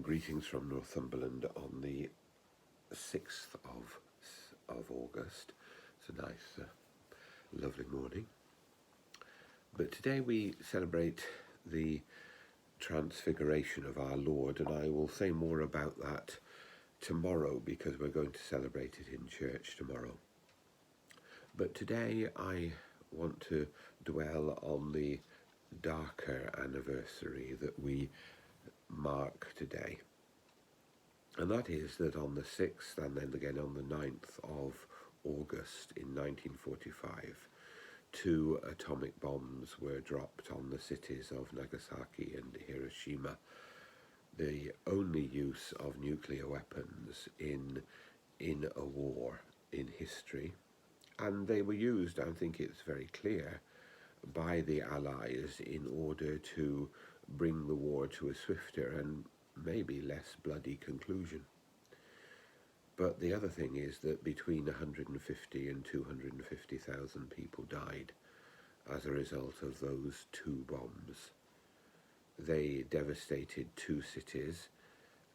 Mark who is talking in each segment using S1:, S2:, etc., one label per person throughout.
S1: greetings from Northumberland on the 6th of August. It's a nice, lovely morning. But today we celebrate the transfiguration of our Lord, and I will say more about that tomorrow because we're going to celebrate it in church tomorrow. But today I want to dwell on the darker anniversary that we mark today. And that is that on the 6th and then again on the 9th of August in 1945, 2 atomic bombs were dropped on the cities of Nagasaki and Hiroshima, the only use of nuclear weapons in a war in history. And they were used, I think it's very clear, by the Allies in order to bring the war to a swifter and maybe less bloody conclusion. But the other thing is that between 150 and 250,000 people died as a result of those 2 bombs. They devastated 2 cities,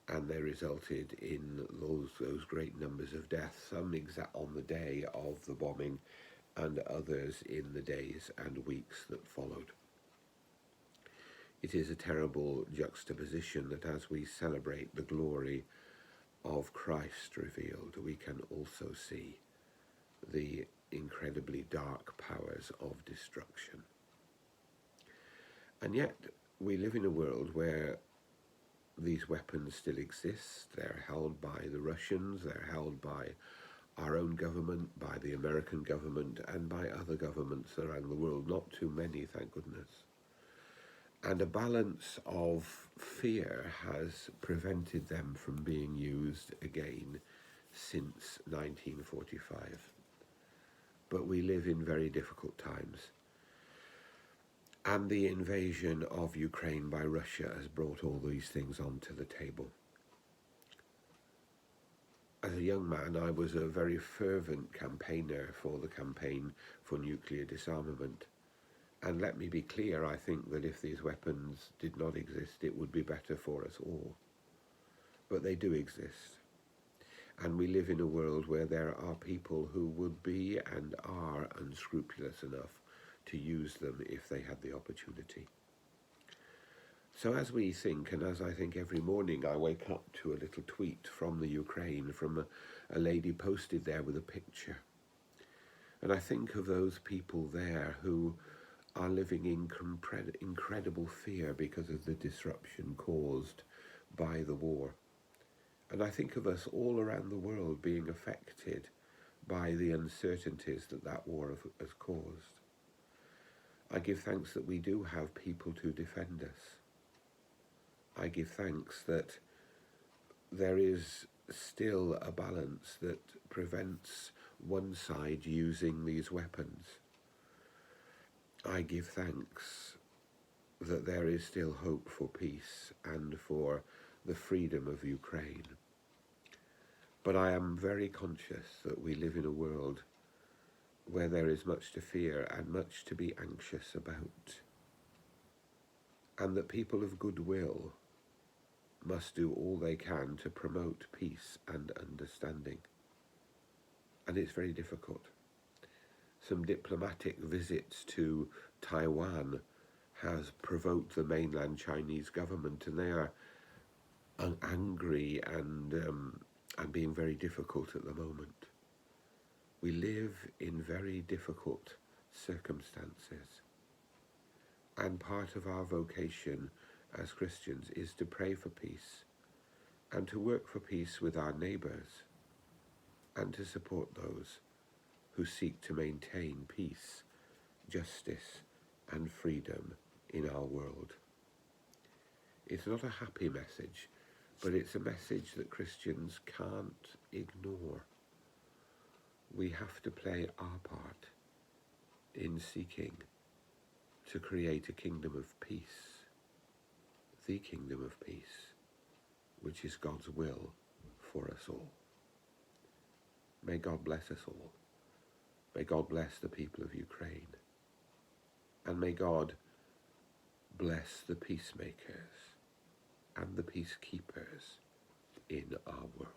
S1: and they resulted in those great numbers of deaths, some exact on the day of the bombing and others in the days and weeks that followed. It is a terrible juxtaposition that as we celebrate the glory of Christ revealed, we can also see the incredibly dark powers of destruction. And yet we live in a world where these weapons still exist. They're held by the Russians, they're held by our own government, by the American government, and by other governments around the world. Not too many, thank goodness. And a balance of fear has prevented them from being used again since 1945. But we live in very difficult times. And the invasion of Ukraine by Russia has brought all these things onto the table. As a young man, I was a very fervent campaigner for the campaign for nuclear disarmament. And let me be clear, I think that if these weapons did not exist, it would be better for us all. But they do exist. And we live in a world where there are people who would be and are unscrupulous enough to use them if they had the opportunity. So as we think, and as I think every morning, I wake up to a little tweet from the Ukraine, from a lady posted there with a picture. And I think of those people there who are living in incredible fear because of the disruption caused by the war. And I think of us all around the world being affected by the uncertainties that war has caused. I give thanks that we do have people to defend us. I give thanks that there is still a balance that prevents one side using these weapons. I give thanks that there is still hope for peace and for the freedom of Ukraine. But I am very conscious that we live in a world where there is much to fear and much to be anxious about, and that people of goodwill must do all they can to promote peace and understanding. And it's very difficult. Some diplomatic visits to Taiwan has provoked the mainland Chinese government, and they are angry and being very difficult at the moment. We live in very difficult circumstances, and part of our vocation as Christians is to pray for peace and to work for peace with our neighbours and to support those who seek to maintain peace, justice and freedom in our world. It's not a happy message, but it's a message that Christians can't ignore. We have to play our part in seeking to create a kingdom of peace, the kingdom of peace, which is God's will for us all. May God bless us all. May God bless the people of Ukraine. And may God bless the peacemakers and the peacekeepers in our world.